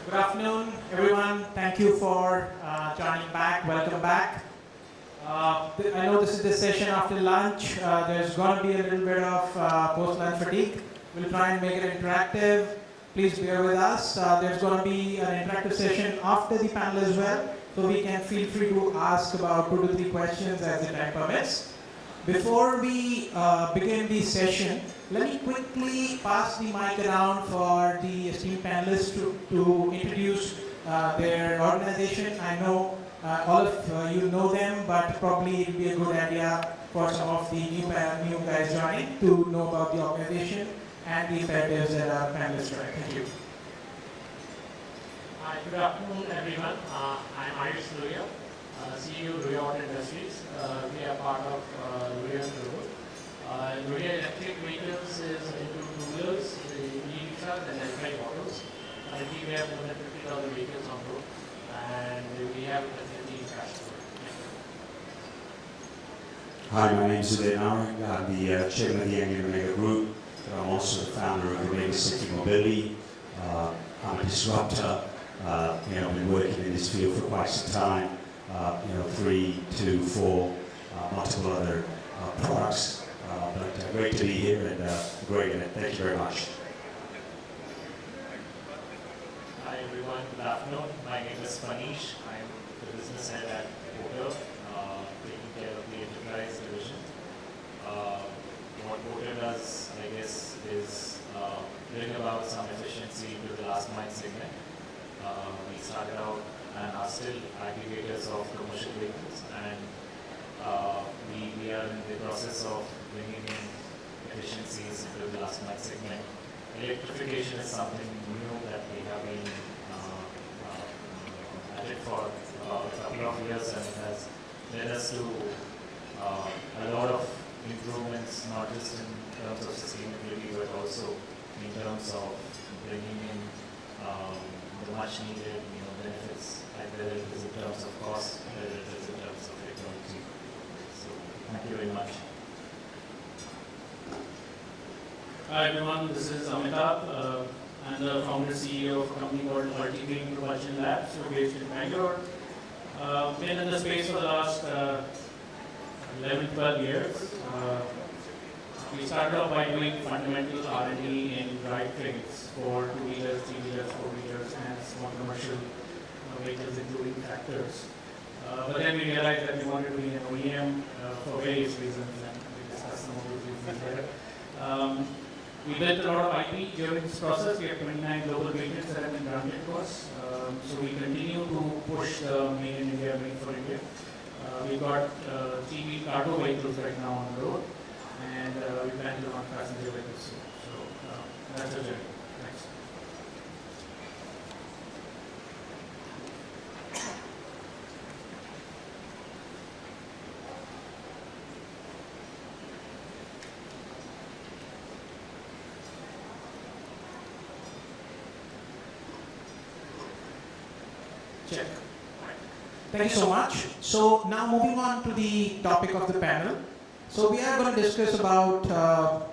Good afternoon, everyone. Thank you for joining back. Welcome back. I know this is the session after lunch. There's going to be a little bit of post-lunch fatigue. We'll try and make it interactive. Please bear with us. There's going to be an interactive session after the panel as well, so we can feel free to ask about 2 to 3 questions as the time permits. Before we begin the session, let me quickly pass the mic around for the esteemed panelists to introduce their organization. I know all of you know them, but probably it will be a good idea for some of the new guys joining to know about the organization and the imperatives that our panelists are. Thank you. Hi, good afternoon, everyone. I'm Ayush Luria, CEO of Luria Auto Industries. We are part of Luria Group. Luria Electric Vehicles is into two-wheelers, e-rickshaws and electric autos. Currently, we have more than 50,000 vehicles on road, and we have presently in cash flow. Hi, my name is Uday Narang. I'm the chairman of the Anglo Omega Group. I'm also the founder of Omega City Mobility. I'm a disruptor. Been working in this field for quite some time. 3 to 4 multiple other products. But great to be here and great in it. Thank you very much. Hi everyone, good afternoon. My name is Manish. I'm the business head at Porter, taking care of the enterprise division. What Porter does, I guess, is bring about some efficiency to the last mile segment. We started out and are still aggregators of commercial vehicles, and we are in the process of bringing in efficiencies into the last mile segment. Electrification is something new that we have been at it for a couple of years, and it has led us to a lot of improvements, not just in terms of sustainability, but also in terms of bringing in the much needed benefits, whether it is in terms of cost, whether it is in terms of technology. So thank you very much. Hi everyone, this is Amitabh. I'm the founder CEO of a company called Multi-Beam Propulsion Labs. We're based in Bangalore. Been in the space for the last 11-12 years. We started off by doing fundamental R&D in drivetrains for 2-wheelers, 3-wheelers, 4-wheelers, and small commercial vehicles, including tractors. But then we realized that we wanted to be an OEM for various reasons, and we discussed some of those reasons later. We built a lot of IP during this process. We have 29 global patents that have been granted to us. So we continue to push the Made in India, Made for India. We've got 3-wheel cargo vehicles right now on the road, and we plan to launch passenger vehicles soon. So that's our journey. Thanks. Check. Thank you so much. So now moving on to the topic of the panel. So we are going to discuss about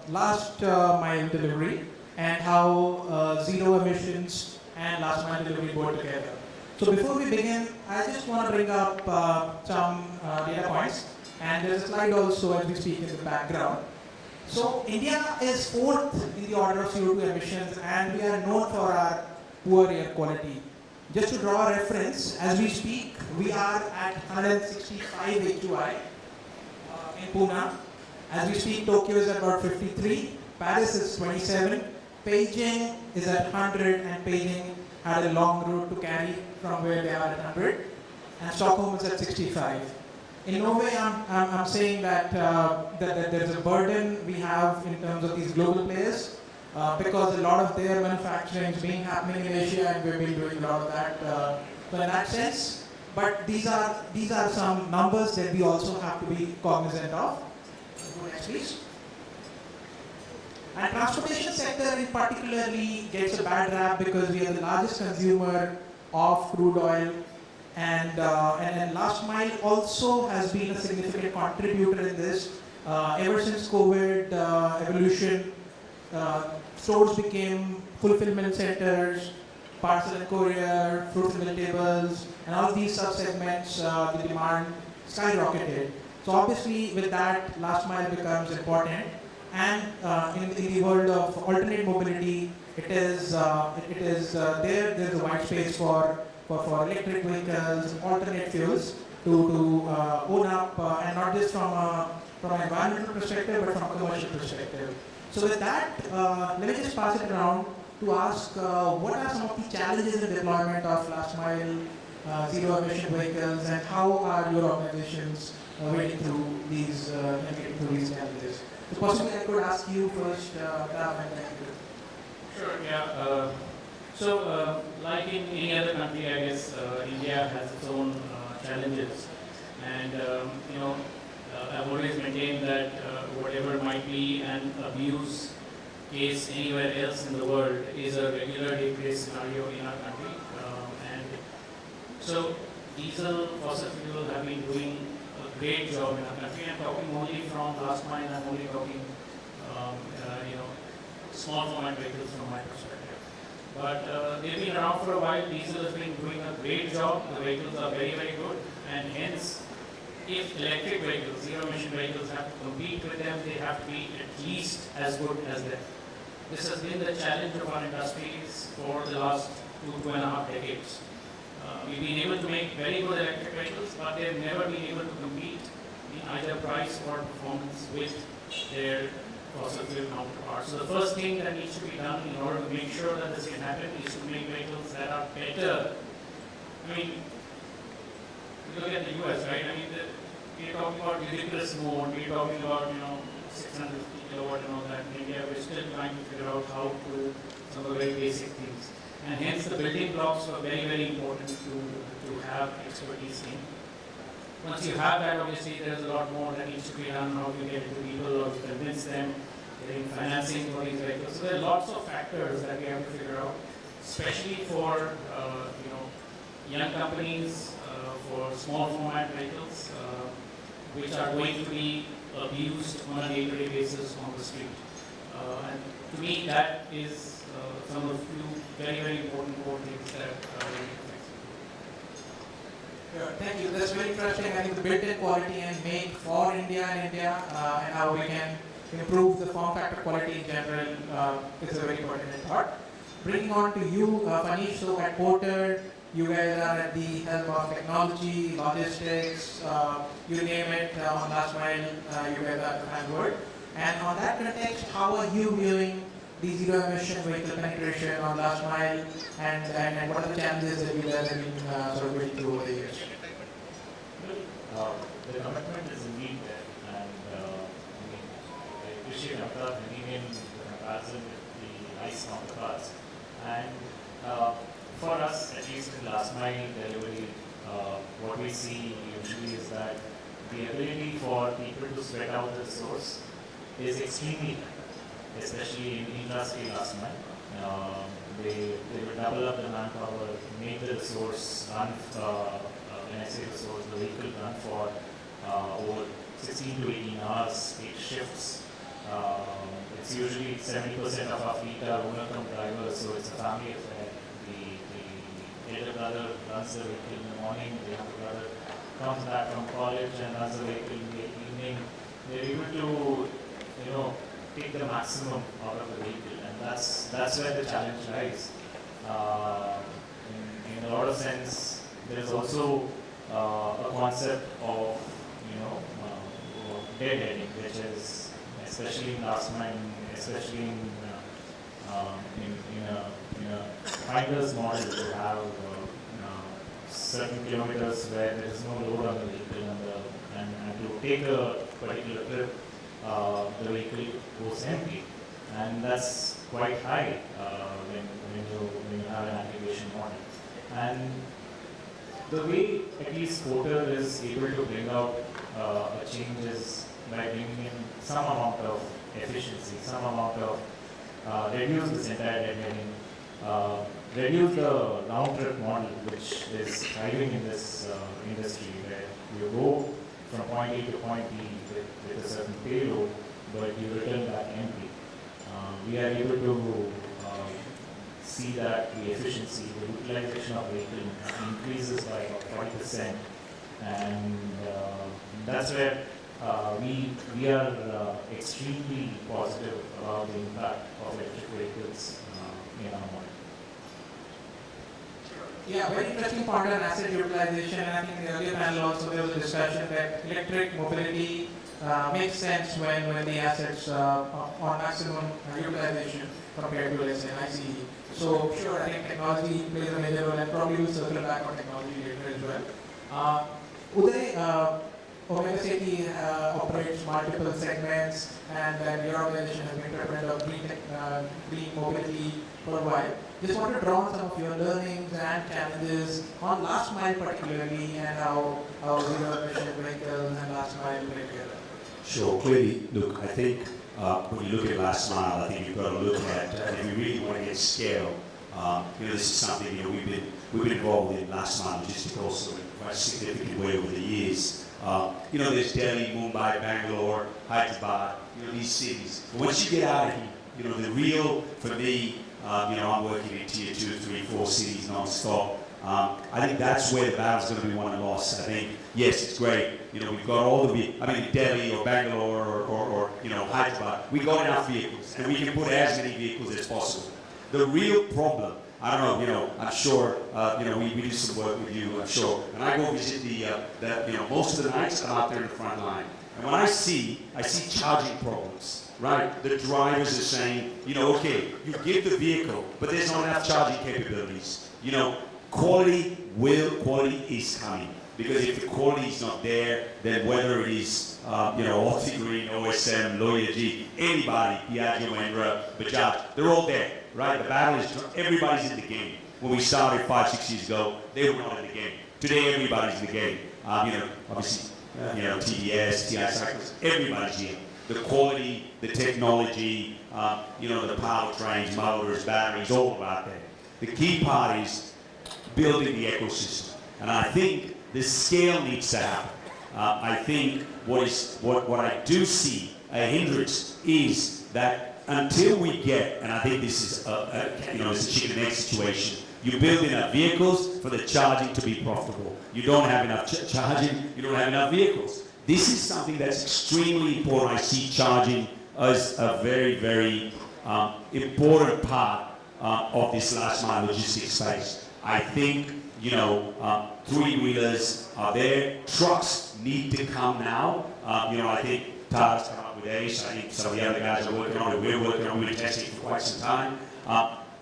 last mile delivery and how zero emissions and last mile delivery go together. So before we begin, I just want to bring up some data points, and there's a slide also as we speak in the background. So India is 4th in the order of CO2 emissions, and we are known for our poor air quality. Just to draw a reference, as we speak, we are at 165 AQI in Pune. As we speak, Tokyo is at about 53, Paris is 27, Beijing is at 100, and Beijing had a long road to carry from where they are at 100, and Stockholm is at 65. In no way I'm saying that, that there's a burden we have in terms of these global players, because a lot of their manufacturing is being happening in Asia, and we've been doing a lot of that. So in that sense, but these are some numbers that we also have to be cognizant of. Go next, please. And transportation sector in particularly gets a bad rap because we are the largest consumer of crude oil, and last mile also has been a significant contributor in this. Ever since COVID evolution, stores became fulfillment centers, parcel and courier, fruits and vegetables, and all of these sub-segments, the demand skyrocketed. So obviously with that, last mile becomes important. And in the world of alternate mobility, there's a wide space for electric vehicles, alternate fuels to own up, and not just from an environmental perspective, but from a commercial perspective. So with that, let me just pass it around to ask what are some of the challenges in deployment of last mile zero emission vehicles, and how are your organizations wading through these challenges? So possibly I could ask you first, Ram, and then you. Sure, yeah. So, like in any other country, I guess India has its own challenges, and I've always maintained that whatever might be an abuse case anywhere else in the world is a regular day-to-day scenario in our country, and so diesel, fossil fuel have been doing a great job in our country. I'm talking only from last mile. I'm only talking, small format vehicles from my perspective. But they've been around for a while. Diesel has been doing a great job. The vehicles are very, very good, and hence, if electric vehicles, zero emission vehicles have to compete with them, they have to be at least as good as them. This has been the challenge of our industries for the last 2.5 decades. We've been able to make very good electric vehicles, but they've never been able to compete in either price or performance with their fossil fuel counterparts. So the first thing that needs to be done in order to make sure that this can happen is to make vehicles that are better. I mean, look at the US, right? I mean, we're talking about ridiculous mode, we're talking about, 650 kilowatt and all that. In India, we're still trying to figure out how to do some of the very basic things. And hence the building blocks are very, very important to have expertise in. Once you have that, obviously there's a lot more that needs to be done, how you get it to people, or to convince them, getting financing for these vehicles. So there are lots of factors that we have to figure out, especially for young companies, for small format vehicles, which are going to be abused on a day-to-day basis on the street. And to me, that is some of the few very, very important core things that we need to fix. Yeah, thank you. That's very interesting. I think the built-in quality and made for India and how we can improve the form factor quality in general is a very pertinent thought. Bringing on to you, Manish, so at Porter, you guys are at the helm of technology, logistics, you name it, on last mile, you guys are the vanguard. And on that context, how are you viewing the zero emission vehicle penetration on last mile, and what are the challenges that you guys have been sort of going through over the years? The commitment is indeed there, and I appreciate Amitabh bringing in the comparison with the ICE counterparts. And for us, at least in last mile delivery, what we see usually is that the ability for people to spread out the resource is extremely high, especially in industry last mile. They will double up the manpower, make the resource run, when I say resource, the vehicle run for over 16 to 18 hours, 8 shifts. It's usually 70% of our fleet are owner-come drivers, so it's a family affair. The elder brother runs the vehicle in the morning, the younger brother comes back from college and runs the vehicle in the evening. They're able to, take the maximum out of the vehicle, and that's where the challenge lies. In a lot of sense, there is also a concept of deadheading, which is especially in last mile, especially in a finder's model, to have certain kilometers where there is no load on the vehicle, and to take a particular trip, the vehicle goes empty, and that's quite high when you have an aggregation model. And the way at least Porter is able to bring out a change is by bringing in some amount of efficiency, some amount of reduce this entire deadheading, reduce the round trip model, which is thriving in this industry, where you go from point A to point B with a certain payload, but you return back empty. We are able to see that the efficiency, the utilization of vehicle increases by about 40%, and that's where we are extremely positive about the impact of electric vehicles in our market. Yeah, very interesting point on asset utilization. And I think in the earlier panel also there was a discussion that electric mobility makes sense when the assets are on maximum utilization compared to, let's say, an ICE. So sure, I think technology plays a major role, and probably we'll circle back on technology later as well. Uday, Omega City operates multiple segments, and your organization has been prevalent of green mobility for a while. Just want to draw on some of your learnings and challenges on last mile particularly, and how zero emission vehicles and last mile play together. Sure. Clearly, look, I think when you look at last mile, I think you've got to look at if you really want to get scale. This is something we've been involved in last mile logistics also in quite a significant way over the years. There's Delhi, Mumbai, Bangalore, Hyderabad. These cities. But once you get out of here, the real for me. I'm working in tier 2, 3, 4 cities non-stop. I think that's where the battle's going to be won and lost. I think, yes, it's great. We've got all the, Delhi or Bangalore or Hyderabad, we got enough vehicles, and we can put as many vehicles as possible. The real problem, I don't know, I'm sure, we do some work with you, I'm sure, and I go visit most of the nights I'm out there in the front line. And when I see charging problems. Right, the drivers are saying, okay, you give the vehicle, but there's not enough charging capabilities. Quality is coming. Because if the quality is not there, then whether it is, Altigreen, OSM, Loyaji, anybody, Piaggio, Mahindra, Bajaj, they're all there, right? The battle is, everybody's in the game. When we started 5-6 years ago, they were not in the game. Today, everybody's in the game. Obviously, TDS, TI cycles, everybody's here. The quality, the technology, the powertrains, motors, batteries, all about that. The key part is building the ecosystem. And I think the scale needs to happen. I think what I do see a hindrance is that until we get, and I think this is it's a chicken and egg situation, you build enough vehicles for the charging to be profitable. You don't have enough charging, you don't have enough vehicles. This is something that's extremely important. I see charging as a very, very important part of this last mile logistics space. I think, three-wheelers are there. Trucks need to come now. I think Tata's come up with Ace. I think some of the other guys are working on it. We're working on it. We've been testing for quite some time.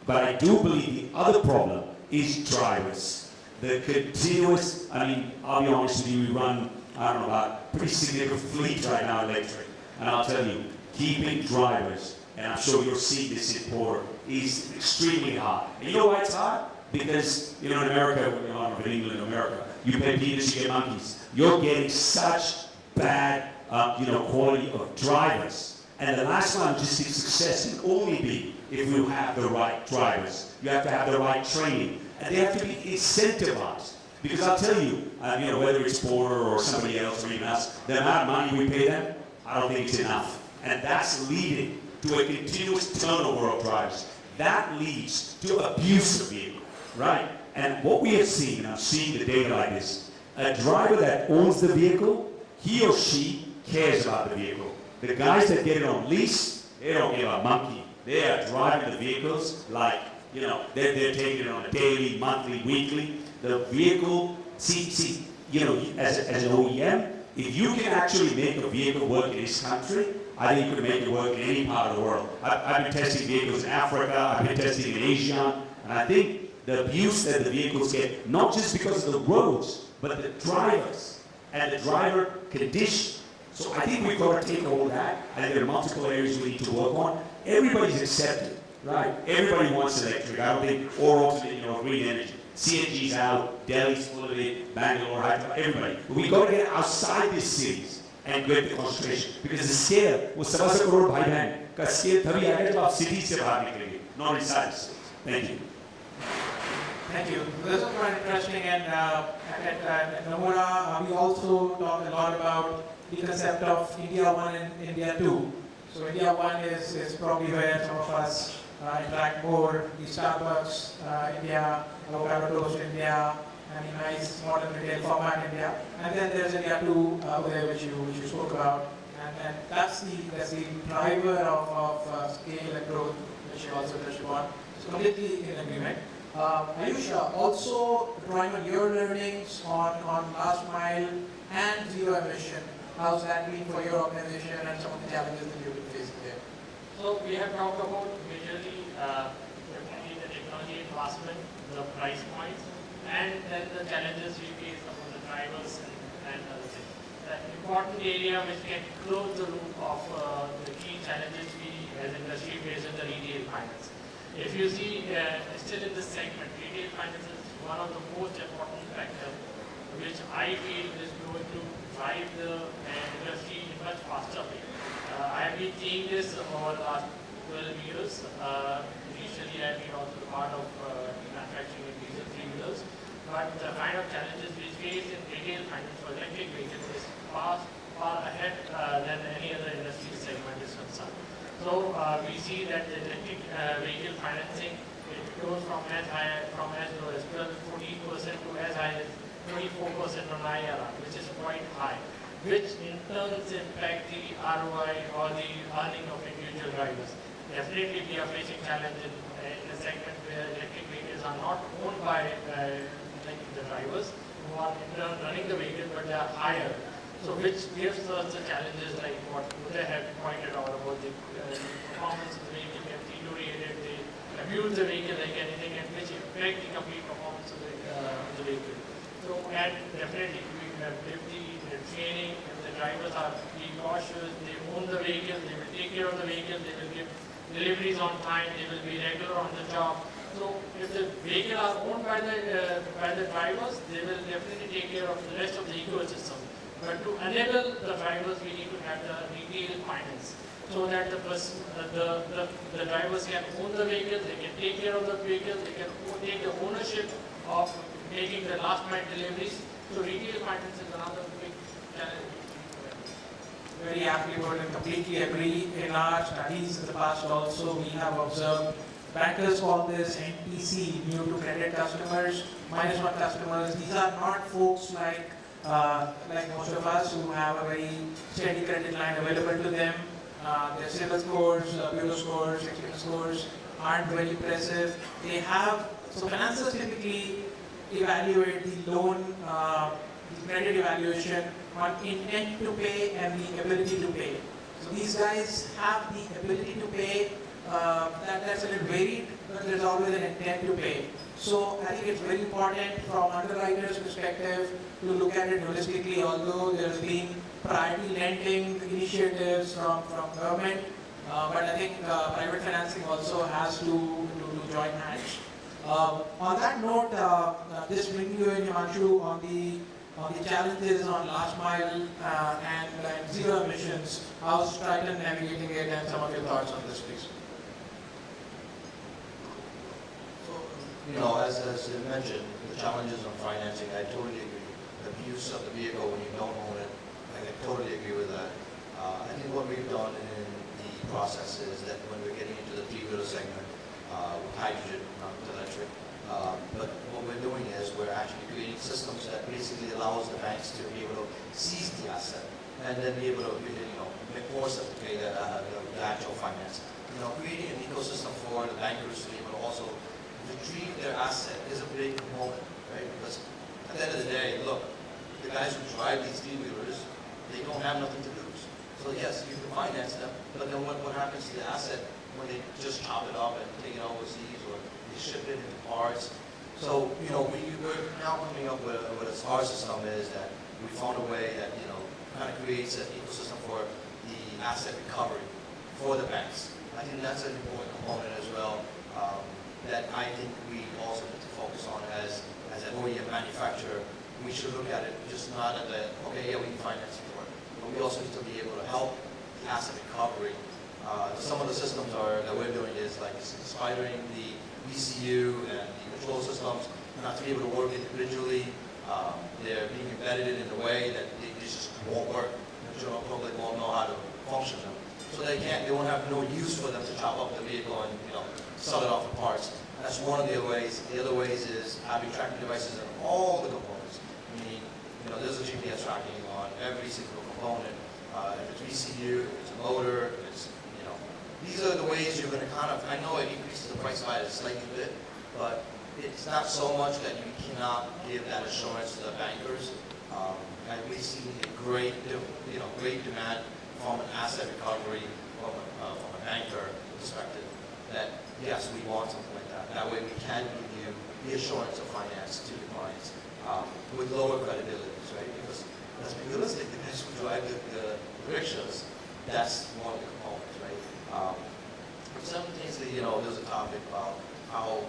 But I do believe the other problem is drivers. The continuous, I'll be honest with you, we run about a pretty significant fleet right now, electric. And I'll tell you, keeping drivers, and I'm sure you'll see this in Port, is extremely hard. And you know why it's hard? Because, in America, in England, America, you pay peanuts, you get monkeys. You're getting such bad, quality of drivers. And the last mile logistics success can only be if you have the right drivers. You have to have the right training. And they have to be incentivized. Because I'll tell you, whether it's Porter or somebody else or even us, the amount of money we pay them, I don't think it's enough. And that's leading to a continuous turnover of drivers. That leads to abuse of vehicles, right? And what we have seen, and I'm seeing the data like this, a driver that owns the vehicle, he or she cares about the vehicle. The guys that get it on lease, they don't give a monkey. They are driving the vehicles like, they're taking it on a daily, monthly, weekly. The vehicle, as an OEM, if you can actually make a vehicle work in this country, I think you can make it work in any part of the world. I've been testing vehicles in Africa, I've been testing in Asia, and I think the abuse that the vehicles get, not just because of the roads, but the drivers and the driver condition. So I think we've got to take all that, and there are multiple areas we need to work on. Everybody's accepted, right? Everybody wants electric. I don't think, or alternate, green energy. CNG's out, Delhi's full of it, Bangalore, Hyderabad, everybody. But we've got to get outside these cities and get the concentration. Because the scale, वो 1.25 crore भाई बहन का scale तभी आएगा जब आप cities से बाहर निकलेंगे, not inside the cities. Thank you. Thank you. This is quite interesting, and at Nomura, we also talk a lot about the concept of India 1 and India 2. So India 1 is probably where some of us interact more. The Starbucks India, avocado toast India, and a nice modern retail format India. And then there's India 2 there which you spoke about. And that's the driver of scale and growth, which you also touched upon. So completely in agreement. Ayush, also drawing on your learnings on last mile and zero emission, how's that been for your organization and some of the challenges that you've been facing there? So we have talked about majorly definitely the technology advancement, the price points, and then the challenges we face among the drivers and other things. The important area which can close the loop of the key challenges we as industry face in the retail finance. If you see still in this segment, retail finance is one of the most important factors which I feel is going to drive the industry in much faster way. I have been seeing this over the last 12 years. Initially, I have been also part of manufacturing in diesel three-wheelers, but the kind of challenges we face in retail finance for electric vehicles is far ahead than any other industry segment is concerned. So we see that the electric vehicle financing, it goes from as low as 12-14% to as high as 24% on IRR, which is quite high, which in turn impact the ROI or the earning of individual drivers. Definitely we are facing challenges in a segment where electric vehicles are not owned by the drivers who are in turn running the vehicle, but they are higher. So which gives us the challenges like what they have pointed out about the performance of the vehicle gets deteriorated, they abuse the vehicle like anything, and which impact the complete performance of the vehicle. So, and definitely we have the training, if the drivers are being cautious, they own the vehicle, they will take care of the vehicle, they will give deliveries on time, they will be regular on the job. So if the vehicle are owned by the drivers, they will definitely take care of the rest of the ecosystem. But to enable the drivers, we need to have the retail finance, so that the drivers can own the vehicle, they can take care of the vehicle, they can take the ownership of making the last mile deliveries. So retail finance is another big challenge. Very aptly put and completely agree. In our studies in the past also, we have observed bankers call this NTC, new to credit customers, -1 customers. These are not folks like most of us who have a very steady credit line available to them. Their CIBIL scores, bureau scores, extreme scores aren't very impressive. They have, so financiers typically evaluate the loan, the credit evaluation on intent to pay and the ability to pay. So these guys have the ability to pay, that's a little varied, but there's always an intent to pay. So I think it's very important from underwriters' perspective to look at it holistically, although there's been priority lending initiatives from government, but I think private financing also has to join hands. On that note, this brings you in, Himanshu, on the challenges on last mile and zero emissions. How's Triton navigating it, and some of your thoughts on this, please? As you mentioned, the challenges on financing, I totally agree. The use of the vehicle when you don't own it, I totally agree with that. I think what we've done in the process is that when we're getting into the three-wheeler segment with hydrogen, not with electric, but what we're doing is we're actually creating systems that basically allows the banks to be able to seize the asset and then be able to make force them to pay the actual finance. Creating an ecosystem for the bankers to be able to also retrieve their asset is a big component, right? Because at the end of the day, look, the guys who drive these three-wheelers, they don't have nothing to lose. So yes, you can finance them, but then what happens to the asset when they just chop it up and take it overseas or they ship it in parts? So, we're now coming up with our system is that we found a way that, kind of creates an ecosystem for the asset recovery for the banks. I think that's an important component as well. That I think we also need to focus on as an OEM manufacturer. We should look at it just not at the, okay, yeah, we can finance it for it, but we also need to be able to help the asset recovery. Some of the systems that we're doing is like spidering the ECU and the control systems, not to be able to work individually. They're being embedded in a way that they just won't work. The general public won't know how to function them. so they won't have no use for them to chop up the vehicle and, sell it off for parts. That's one of the ways. The other ways is having tracking devices in all the components, meaning, there's a GPS tracking on every single component. If it's VCU, if it's a motor, if it's, these are the ways you're going to I know it increases the price by a slightly bit, but it's not so much that you cannot give that assurance to the bankers. We've seen a great demand from an asset recovery from a banker perspective that, yes, we want something like that. That way we can give you the assurance of finance to the clients with lower credibilities, right? Because let's be realistic, the guys who drive the rickshaws, that's one of the components, right? Simultaneously, there's a topic about how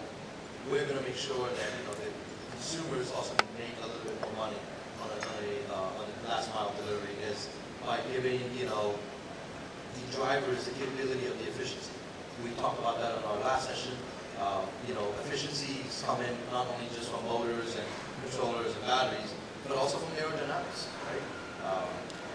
we're going to make sure that, the consumers also make a little bit more money on the last mile delivery is by giving, the drivers the capability of the efficiency. We talked about that in our last session. Efficiencies come in not only just from motors and controllers and batteries, but also from aerodynamics, right?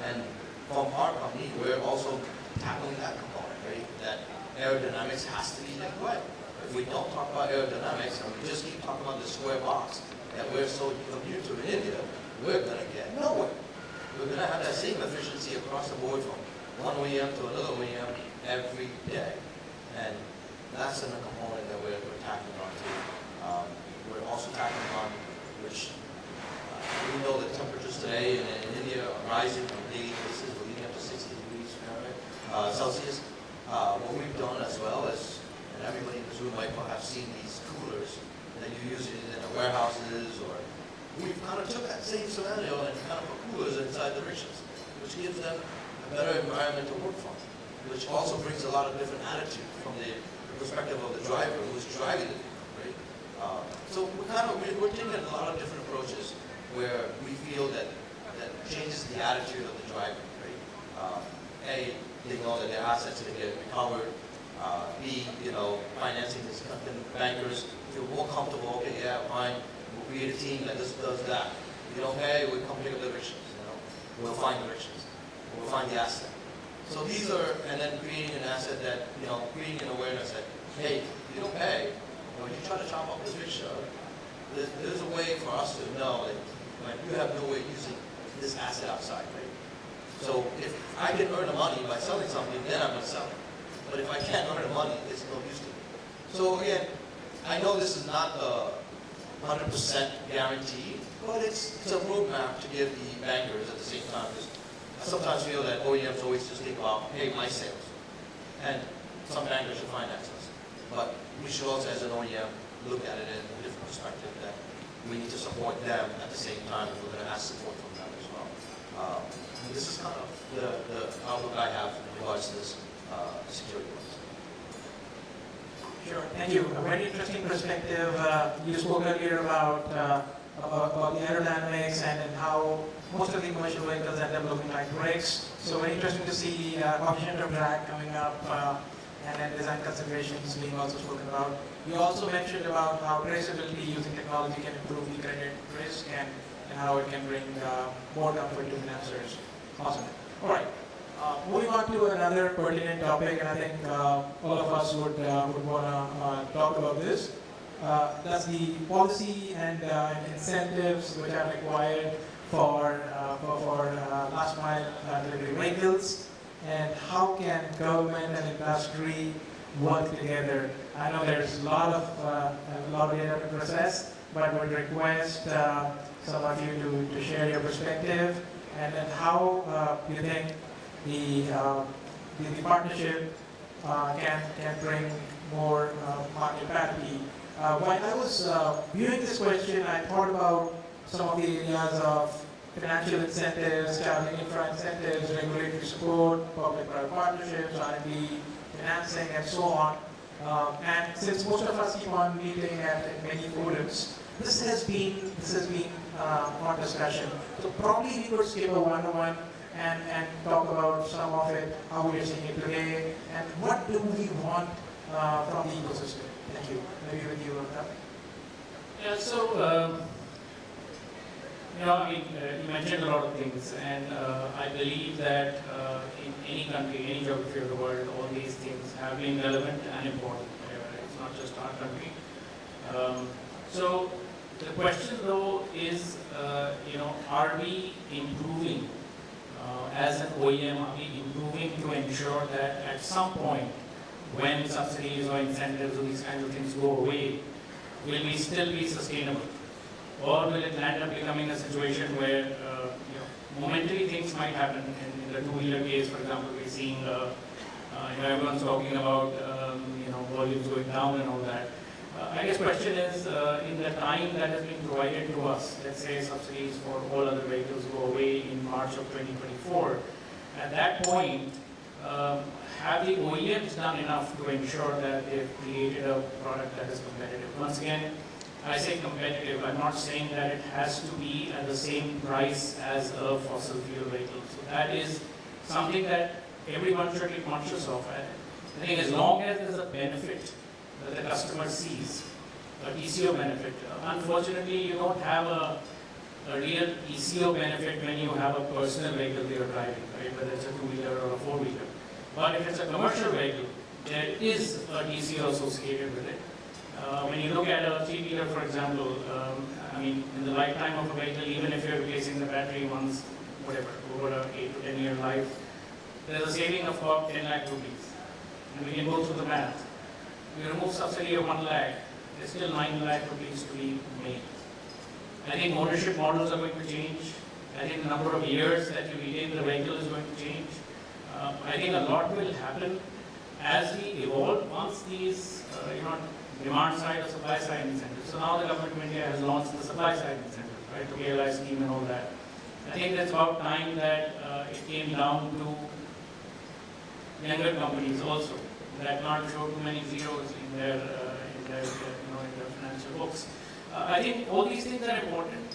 And from our company, we're also tackling that component, right? That aerodynamics has to be linked right. If we don't talk about aerodynamics and we just keep talking about the square box that we're so immune to in India, we're going to get nowhere. We're going to have that same efficiency across the board from one OEM to another OEM every day. And that's a component that we're tackling on too. We're also tackling on, which we know that temperatures today in India are rising on a daily basis. We're leading up to 60 degrees Fahrenheit, Celsius. What we've done as well is, and everybody in this room might have seen these coolers that you use in the warehouses, or we've kind of took that same scenario and kind of put coolers inside the rickshaws, which gives them a better environment to work from, which also brings a lot of different attitude from the perspective of the driver who's driving the vehicle, right? So we're taking a lot of different approaches where we feel that changes the attitude of the driver, right? A, they know that their assets are going to get recovered. B, financing is bankers feel more comfortable. Okay, yeah, fine. We'll create a team that just does that. Hey, we'll come pick up the rickshaws. We'll find the rickshaws. We'll find the asset. So these are, and then creating an asset that, creating an awareness that, hey, you don't pay, when you try to chop up this rickshaw, there's a way for us to know that you have no way of using this asset outside, right? So if I can earn the money by selling something, then I'm going to sell it. But if I can't earn the money, it's no use to me. So again, I know this is not a 100% guarantee, but it's a roadmap to give the bankers at the same time. I sometimes feel that OEMs always just think about, hey, my sales. And some bankers should finance us. But we should also, as an OEM, look at it in a different perspective that we need to support them at the same time if we're going to ask support from them as well. This is kind of the outlook I have in regards to this security ones. Sure, thank you. A very interesting perspective. You spoke earlier about the aerodynamics and how most of the commercial vehicles are developing like brakes. So very interesting to see coefficient of drag coming up and then design considerations being also spoken about. You also mentioned about how traceability using technology can improve the credit risk and how it can bring more comfort to financiers. Awesome. All right. Moving on to another pertinent topic, and I think all of us would want to talk about this. That's the policy and incentives which are required for last mile delivery vehicles, and how can government and industry work together. I know there's a lot of data to process, but would request some of you to share your perspective and then how you think the partnership can bring more market parity. While I was viewing this question, I thought about some of the areas of financial incentives, charging infra incentives, regulatory support, public-private partnerships, R&D, financing, and so on. And since most of us keep on meeting at many forums, this has been on discussion. So probably we could skip a one-on-one and talk about some of it, how we are seeing it today, and what do we want from the ecosystem. Thank you. Maybe with you, Ramda. Yeah, so You mentioned a lot of things, and I believe that in any country, any geography of the world, all these things have been relevant and important. It's not just our country. So the question though is, are we improving as an OEM? Are we improving to ensure that at some point, when subsidies or incentives or these kinds of things go away, will we still be sustainable? Or will it land up becoming a situation where momentary things might happen? In the two-wheeler case, for example, we're seeing everyone's talking about volumes going down and all that. I guess question is, in the time that has been provided to us, let's say subsidies for all other vehicles go away in March of 2024, at that point, have the OEMs done enough to ensure that they've created a product that is competitive? Once again, I say competitive, I'm not saying that it has to be at the same price as a fossil fuel vehicle. So that is something that everyone should be conscious of. I think as long as there's a benefit that the customer sees, a TCO benefit. Unfortunately, you don't have a real TCO benefit when you have a personal vehicle that you're driving, right? Whether it's a two-wheeler or a four-wheeler. But if it's a commercial vehicle, there is a TCO associated with it. When you look at a three-wheeler, for example, in the lifetime of a vehicle, even if you're replacing the battery once, whatever, over an 8 to 10 year life, there's a saving of about 10 lakh rupees. And we can go through the math. We remove subsidy of 1 lakh, there's still 9 lakh rupees to be made. I think ownership models are going to change. I think the number of years that you retain the vehicle is going to change. I think a lot will happen as we evolve once these, demand side or supply side incentives. So now the government of India has launched the supply side incentives, right, the PLI scheme and all that. I think it's about time that it came down to younger companies also that can't show too many zeros in their financial books. I think all these things are important.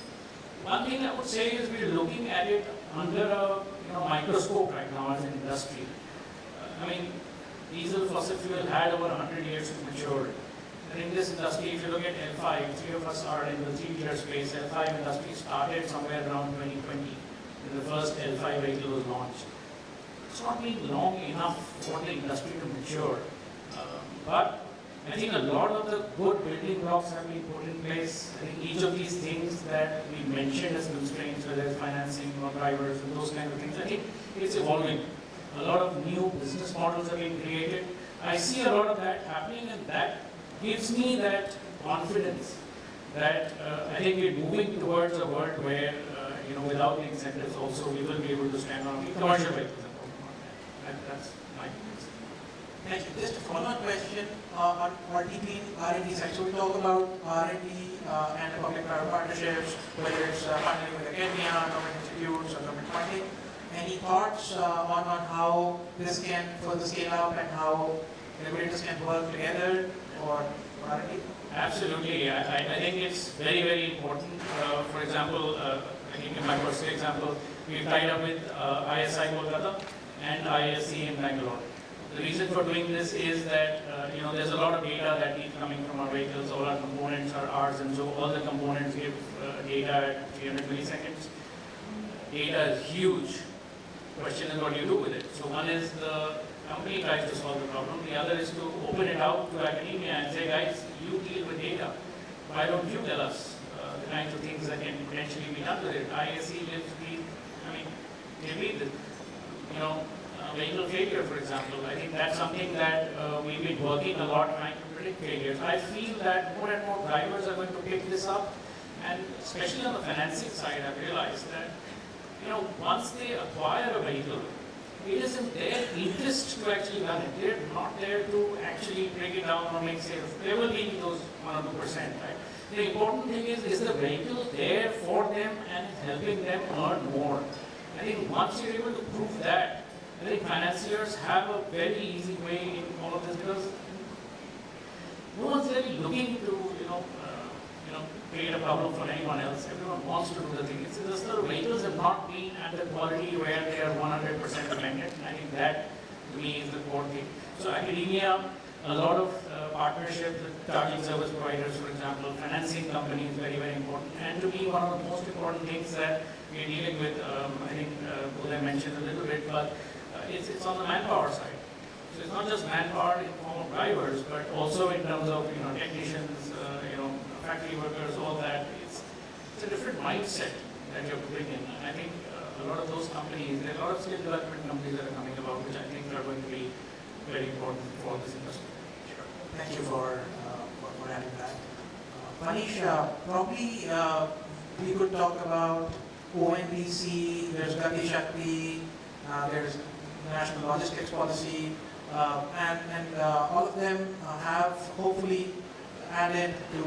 One thing I would say is we're looking at it under a microscope right now as an industry. Diesel fossil fuel had over 100 years to mature. And in this industry, if you look at L5, three of us are in the three-wheeler space. L5 industry started somewhere around 2020 when the first L5 vehicle was launched. It's not been long enough for the industry to mature. But I think a lot of the good building blocks have been put in place. I think each of these things that we mentioned as constraints, whether it's financing or drivers and those kind of things, I think it's evolving. A lot of new business models are being created. I see a lot of that happening, and that gives me that confidence that I think we're moving towards a world where, without the incentives also, we will be able to stand on the commercial vehicles. That's my views. Thank you. Just a follow-up question on RTP R&D side. So we talk about R&D and public-private partnerships, whether it's partnering with academia, government institutes, or government funding. Any thoughts on how this can further scale up and how regulators can work together for R&D? Absolutely. I think it's very, very important. For example, I think in my personal example, we've tied up with ISI Kolkata and ISC in Bangalore. The reason for doing this is that there's a lot of data that keeps coming from our vehicles. All our components are ours, and so all the components give data at 300 milliseconds. Data is huge. Question is what do you do with it? So one is the company tries to solve the problem. The other is to open it out to academia and say, guys, you deal with data. Why don't you tell us the kinds of things that can potentially be done with it? ISC lives, they read it. Vehicle failure, for example. I think that's something that we've been working a lot trying to predict failures. I feel that more and more drivers are going to pick this up, and especially on the financing side, I've realized that once they acquire a vehicle, it is in their interest to actually run it. They're not there to actually break it down or make sales. There will be those 1 or 2%, right? The important thing is the vehicle there for them and helping them earn more. I think once you're able to prove that, I think financiers have a very easy way in all of this because no one's really looking to, create a problem for anyone else. Everyone wants to do the thing. It's just the vehicles have not been at the quality where they are 100% dependent. I think that, to me, is the core thing. So academia, a lot of partnerships with charging service providers, for example, financing companies, very, very important. And to me, one of the most important things that we're dealing with, I think Uday mentioned a little bit, but it's on the manpower side. So it's not just manpower in form of drivers, but also in terms of technicians, factory workers, all that. It's a different mindset that you're putting in. And I think a lot of those companies, there are a lot of skill development companies that are coming about, which I think are going to be very important for this industry. Thank you for adding that. Manish, probably we could talk about ONDC, there's Gati Shakti, there's National Logistics Policy, and all of them have hopefully added to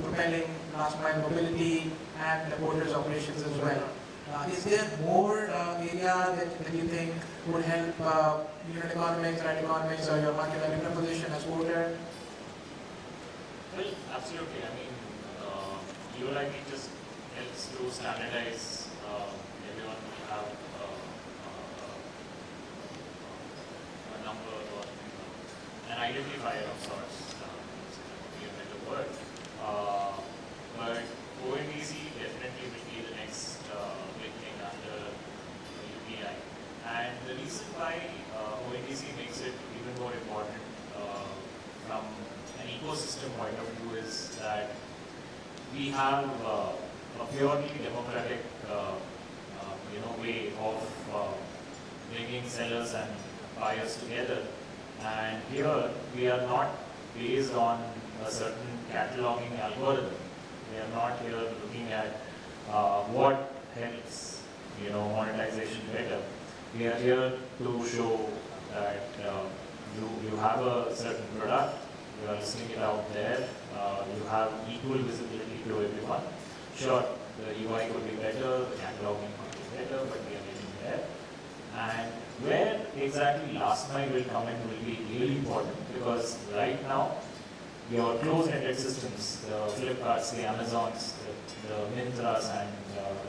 propelling last mile mobility and the porters operations as well. Is there more area that you think would help unit economics, right economics, or your market value proposition as porter? Well, absolutely. I mean, ULIP just helps to standardize everyone to have a number or an identifier of sorts, to be a better word. But ONDC definitely will be the next big thing under UPI. And the reason why ONDC makes it even more important from an ecosystem point of view is that we have a purely democratic way of bringing sellers and buyers together. And here we are not based on a certain cataloging algorithm. We are not here looking at what helps monetization better. We are here to show that you have a certain product, you are listing it out there, you have equal visibility to everyone. Sure, the UI could be better, the cataloging could be better, but we are getting there. And where exactly last mile will come in will be really important, because right now your closed-ended systems, the Flipkarts, the Amazons, the Mintras, and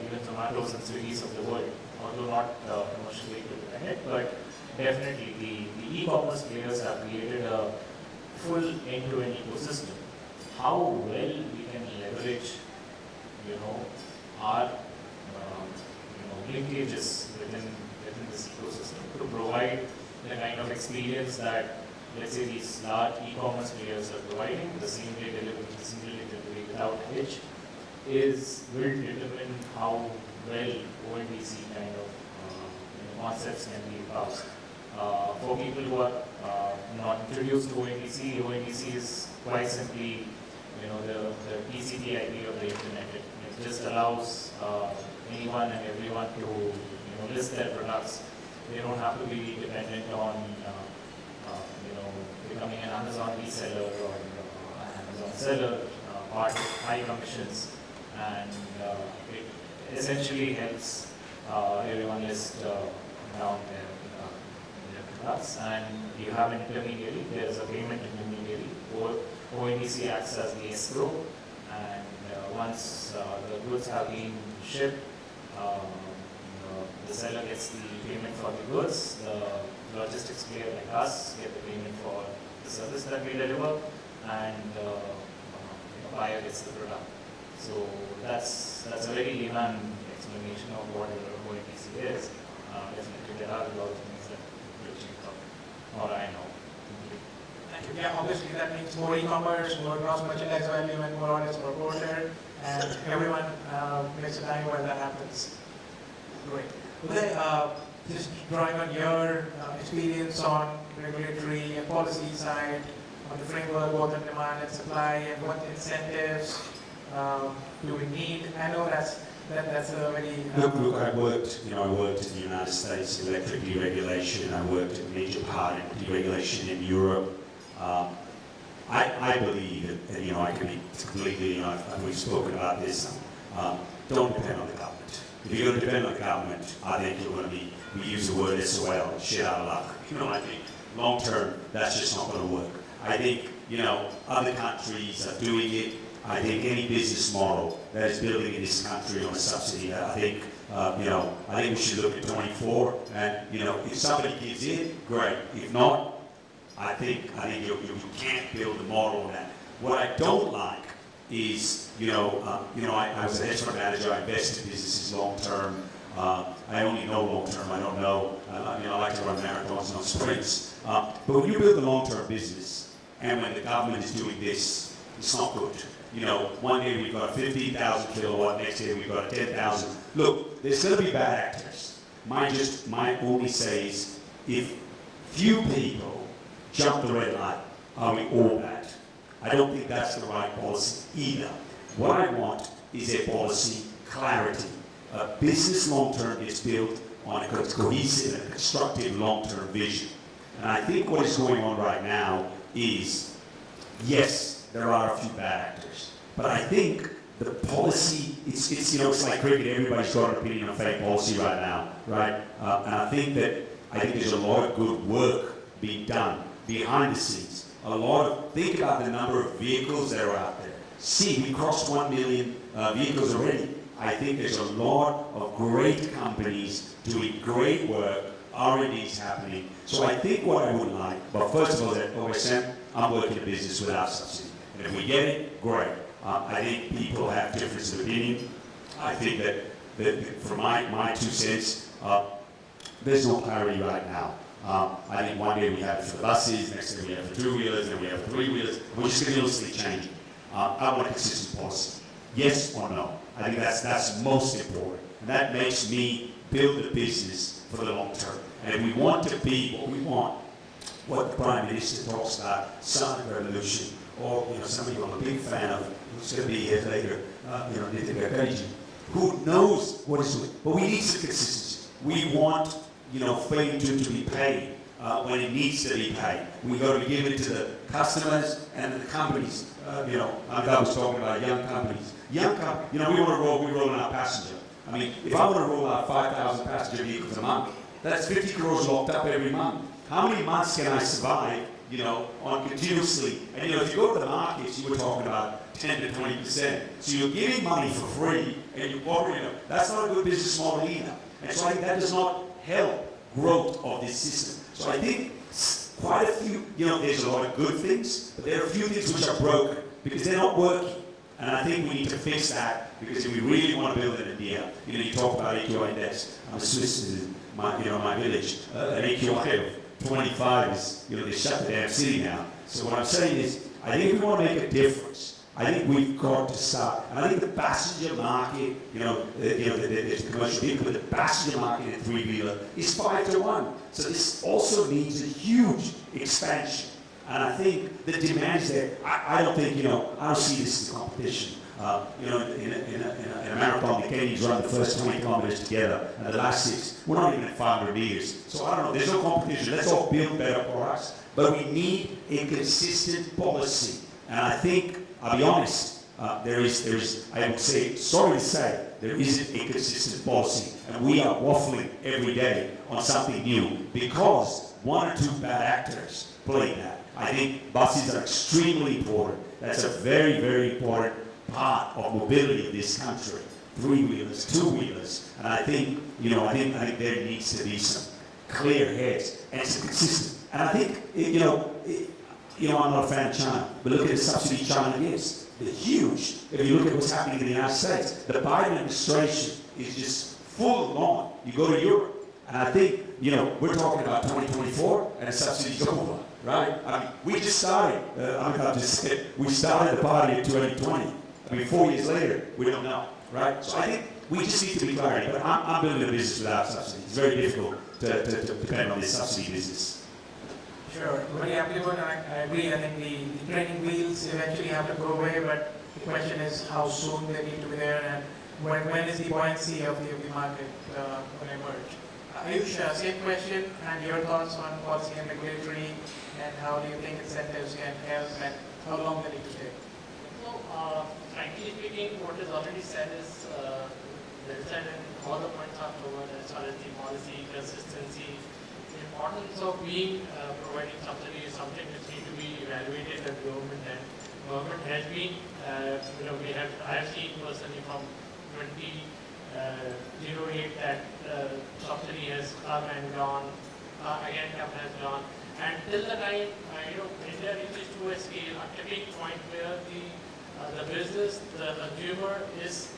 even Zomatos and Swiggies of the world, although not commercially independent, but definitely the e-commerce players have created a full end-to-end ecosystem. How well we can leverage, our linkages within this ecosystem to provide the kind of experience that, let's say, these large e-commerce players are providing, the same-day delivery, the single-day delivery without hitch, will determine how well ONDC kind of concepts can be passed. For people who are not introduced to ONDC, ONDC is quite simply, the TCP/IP of the internet. It just allows anyone and everyone to list their products. They don't have to be dependent on becoming an Amazon reseller or an Amazon seller, part of high commissions, and it essentially helps everyone list down their products. And you have an intermediary, there is a payment intermediary, or ONDC acts as the escrow, and once the goods have been shipped, the seller gets the payment for the goods, the logistics player like us get the payment for the service that we deliver, and the buyer gets the product. So that's a very layman explanation of what ONDC is. Definitely there are a lot of things that will change up, or I know. Thank you. Yeah, obviously that means more e-commerce, more cross merchandise value, and more orders per porter, and everyone makes a time when that happens. Great. Uday, just drawing on your experience on regulatory and policy side, on the framework, both on demand and supply, and what incentives do we need? I know that's a very... Look, I worked in the United States in electric deregulation. I worked in major part in deregulation in Europe. I believe, and I can be completely, we've spoken about this, don't depend on the government. If you're going to depend on the government, I think you're going to be, we use the word SOL, shit out of luck. I think long term, that's just not going to work. I think, other countries are doing it. I think any business model that is building in this country on a subsidy, I think we should look at 24, and, if somebody gives in, great. If not, I think you can't build a model on that. What I don't like is, I was a hedge fund manager. I invest in businesses long term. I only know long term. I don't know. I like to run marathons, not sprints. But when you build a long term business, and when the government is doing this, it's not good. One day we've got a 15,000 kilowatt, next day we've got a 10,000. Look, there's going to be bad actors. My only say is, if few people jump the red light, are we all bad? I don't think that's the right policy either. What I want is a policy clarity. A business long-term gets built on a cohesive and constructive long-term vision. And I think what is going on right now is, yes, there are a few bad actors, but I think the policy, it's like cricket, everybody's got an opinion on fake policy right now, right? And I think there's a lot of good work being done behind the scenes. Think about the number of vehicles that are out there. See, we crossed 1 million vehicles already. I think there's a lot of great companies doing great work, R&D is happening. So I think what I would like, but first of all, that OSM, I'm working a business without subsidy. And if we get it, great. I think people have difference of opinion. I think that from my 2 cents, there's no clarity right now. I think one day we have it for the buses, next day we have it for 2-wheelers, then we have it for 3-wheelers. We're just continuously changing. I want a consistent policy. Yes or no? I think that's most important. And that makes me build a business for the long term. And if we want to be what we want, what the Prime Minister talks about, silent revolution, or somebody I'm a big fan of, who's going to be here later, Nitin Gadkari, who knows what is doing. But we need some consistency. We want fame to be paid when it needs to be paid. We got to give it to the customers and the companies. I was talking about young companies. We want to roll out passenger. I mean, if I want to roll out 5,000 passenger vehicles a month, that's 50 crores locked up every month. How many months can I survive, on continuously? And if you go to the markets, you were talking about 10 to 20%. So you're giving money for free, and you're borrowing it. That's not a good business model either. And so I think that does not help growth of this system. So I think quite a few, there's a lot of good things, but there are a few things which are broken because they're not working. And I think we need to fix that because if we really want to build in India, you talk about AQI index. I'm a Swiss citizen, my village, an AQI of 25 is, they shut the damn city now. So what I'm saying is, I think if we want to make a difference, I think we've got to start. And I think the passenger market, the commercial vehicle, but the passenger market in 3-wheeler is 5-to-1. So this also needs a huge expansion. And I think the demand is there. I don't think, I don't see this as a competition. In a marathon, the Kenyans run the first 20 kilometers together, and the last 6, we're not even at 500 meters. So I don't know, there's no competition. Let's all build better products. But we need a consistent policy. And I think, I'll be honest, there is, I would say, sorry to say, there isn't a consistent policy. And we are waffling every day on something new because 1 or 2 bad actors play that. I think buses are extremely important. That's a very, very important part of mobility of this country. 3-wheelers, 2-wheelers. And I think, I think there needs to be some clear heads and some consistent. And I think, I'm not a fan of China, but look at the subsidy China gives. They're huge. If you look at what's happening in the United States, the Biden administration is just full on. You go to Europe, and I think, we're talking about 2024, and the subsidy's over, right? I mean, we just started, we started the party in 2020. I mean, 4 years later, we don't know, right? So I think we just need to be clarity, but I'm building a business without subsidy. It's very difficult to depend on this subsidy business. Sure, very applicable, and I agree. I think the training wheels eventually have to go away, but the question is how soon they need to be there, and when is the buoyancy of the market going to emerge? Ayush, same question, and your thoughts on policy and regulatory, and how do you think incentives can help, and how long they need to take? So, frankly speaking, what is already said is well said, and all the points are covered as far as the policy, consistency. The importance of providing subsidy is something which needs to be evaluated at government, and government has been, I have seen personally from 2008 that subsidy has come and gone. again Kevin has done. And till the time, India reaches to a scale, a tipping point where the business, the consumer is,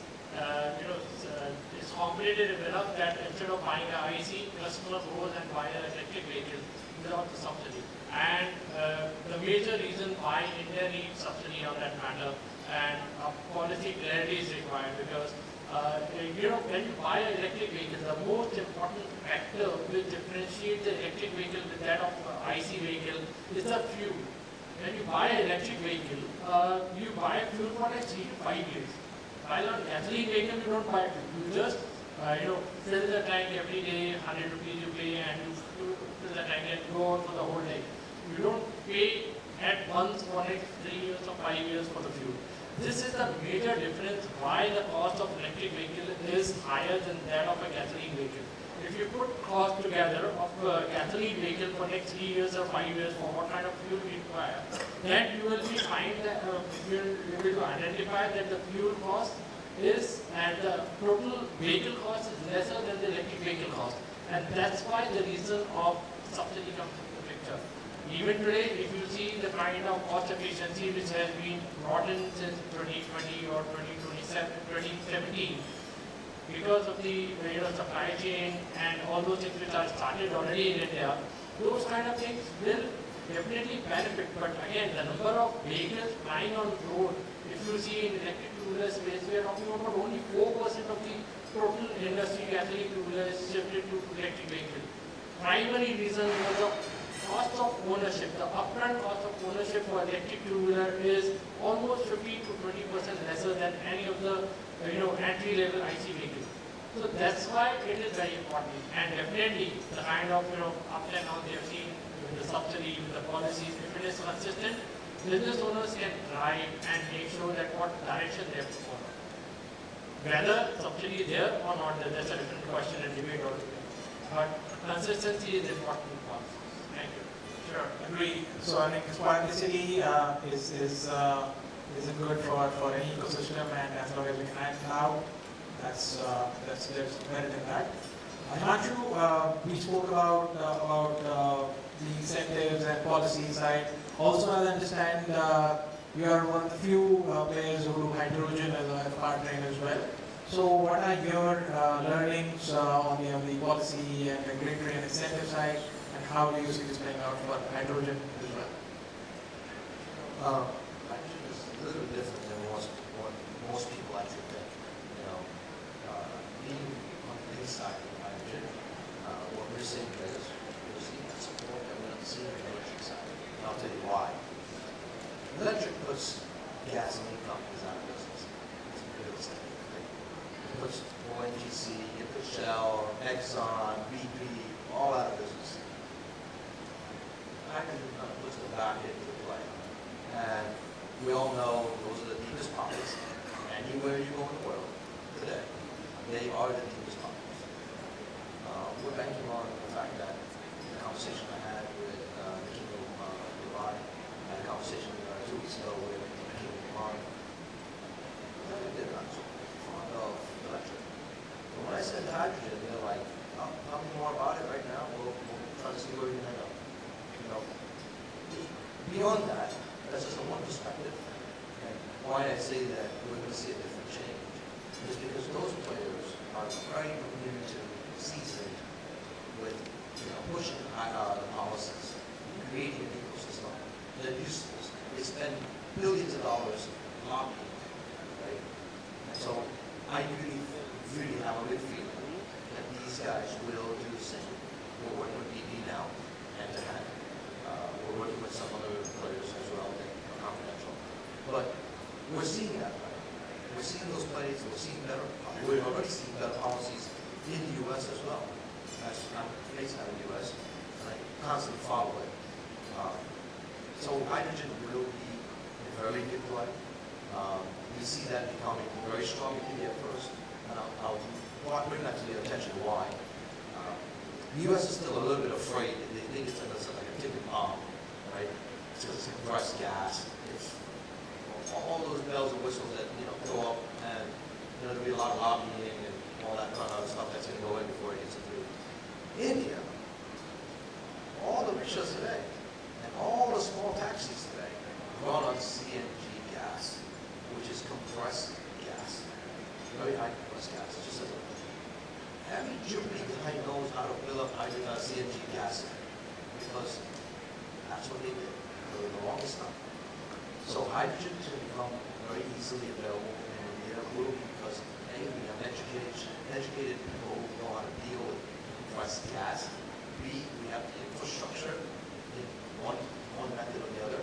is competitive enough that instead of buying an IC, customer goes and buy an electric vehicle without the subsidy. And the major reason why India needs subsidy on that matter and policy clarity is required because when you buy an electric vehicle, the most important factor which differentiates the electric vehicle with that of IC vehicle is the fuel. When you buy an electric vehicle, you buy fuel for next 3 to 5 years. While on gasoline vehicle, you don't buy fuel. You just fill the tank every day, 100 rupees you pay, and you fill the tank and go on for the whole day. You don't pay at once for next 3 years or 5 years for the fuel. This is the major difference why the cost of electric vehicle is higher than that of a gasoline vehicle. If you put cost together of a gasoline vehicle for next 3 years or 5 years for what kind of fuel we require, then you will be find that you will be able to identify that the fuel cost is and the total vehicle cost is lesser than the electric vehicle cost. And that's why the reason of subsidy comes into the picture. Even today, if you see the kind of cost efficiency which has been brought in since 2020 or 2017, because of the supply chain and all those things which are started already in India, those kind of things will definitely benefit. But again, the number of vehicles flying on the road, if you see in electric two-wheeler space, we are talking about only 4% of the total industry gasoline two-wheeler is shifted to electric vehicle. Primary reason was the cost of ownership. The upfront cost of ownership for electric two-wheeler is almost 15 to 20% lesser than any of the entry-level IC vehicles. So that's why it is very important. And definitely the kind of up and down they have seen with the subsidy, with the policies, if it is consistent, business owners can drive and make sure that what direction they have to follow. Whether subsidy is there or not, that's a different question and debate altogether. But consistency is important for us. Thank you. Sure, agree. So I think simplicity is good for any ecosystem, and as long as we can add cloud, there's merit in that. Himanshu, we spoke about the incentives and policy side. Also, as I understand, you are one of the few players who do hydrogen as a powertrain as well. So, what are your learnings on the policy and regulatory and incentive side, and how do you see this playing out for hydrogen as well? Hydrogen is a little bit different than what most people actually think. Being on the inside of hydrogen, what we're seeing is we're seeing the support that we're not seeing on the electric side. And I'll tell you why. Electric puts gasoline companies out of business. It's real estate. It puts ONGC, it puts Shell, Exxon, BP, all out of business. Hydrogen kind of puts them back into play. And we all know those are the deepest pockets. Anywhere you go in the world today, they are the deepest pockets. We're banking on the fact that the conversation I had with the King of Dubai, I had a conversation 2 weeks ago with the King of Dubai. They're not so fond of electric. But when I said hydrogen, they're like, tell me more about it right now. We'll try to see where we end up. Beyond that, that's just one perspective. And why I say that we're going to see a different change is because those players are very committed to season with pushing the policies, creating an ecosystem that uses this. They spend billions of dollars lobbying, right? And so I really have a good feeling that these guys will do the same. We're working with BP now, hand to hand. We're working with some other players as well that are confidential. But we're seeing that. We're seeing those plays. We're already seeing better policies in the U.S. as well. I'm based out of the U.S. and I constantly follow it. So hydrogen will be a very big play. We see that becoming very strong in India first, and I'll bring that to the attention why. The U.S. is still a little bit afraid. They think it's like a tipping bomb, right? It's compressed gas. It's all those bells and whistles that go up, and there'll be a lot of lobbying and all that kind of stuff that's going to go in before it gets approved. India all the rickshaws today and all the small taxis today run on CNG gas, which is compressed gas. Very high compressed gas. It's just like every Jubilee guy knows how to fill up CNG gas because that's what they did for the longest time. So hydrogen can become very easily available and it will be because A, we have educated people who know how to deal with compressed gas. B, we have the infrastructure in one method or the other.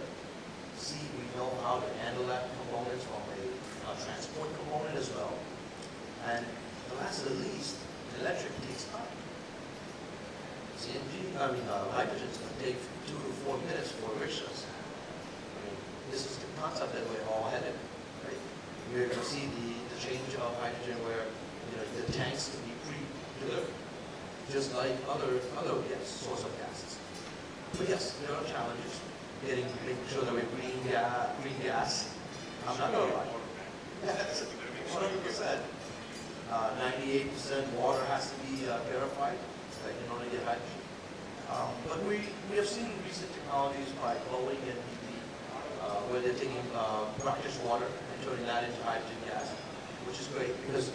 C, we know how to handle that component from a transport component as well. And the last of the least, electric takes time. Hydrogen is going to take 2 to 4 minutes for rickshaws. I mean, this is the concept that we're all headed, right? We're going to see the change of hydrogen where the tanks can be pre-delivered, just like other source of gases. But yes, there are challenges making sure that we're green gas. I'm not going to lie. Yes, 100%. 98% water has to be verified in order to get hydrogen. But we have seen recent technologies by Boeing and BP where they're taking brackish water and turning that into hydrogen gas, which is great because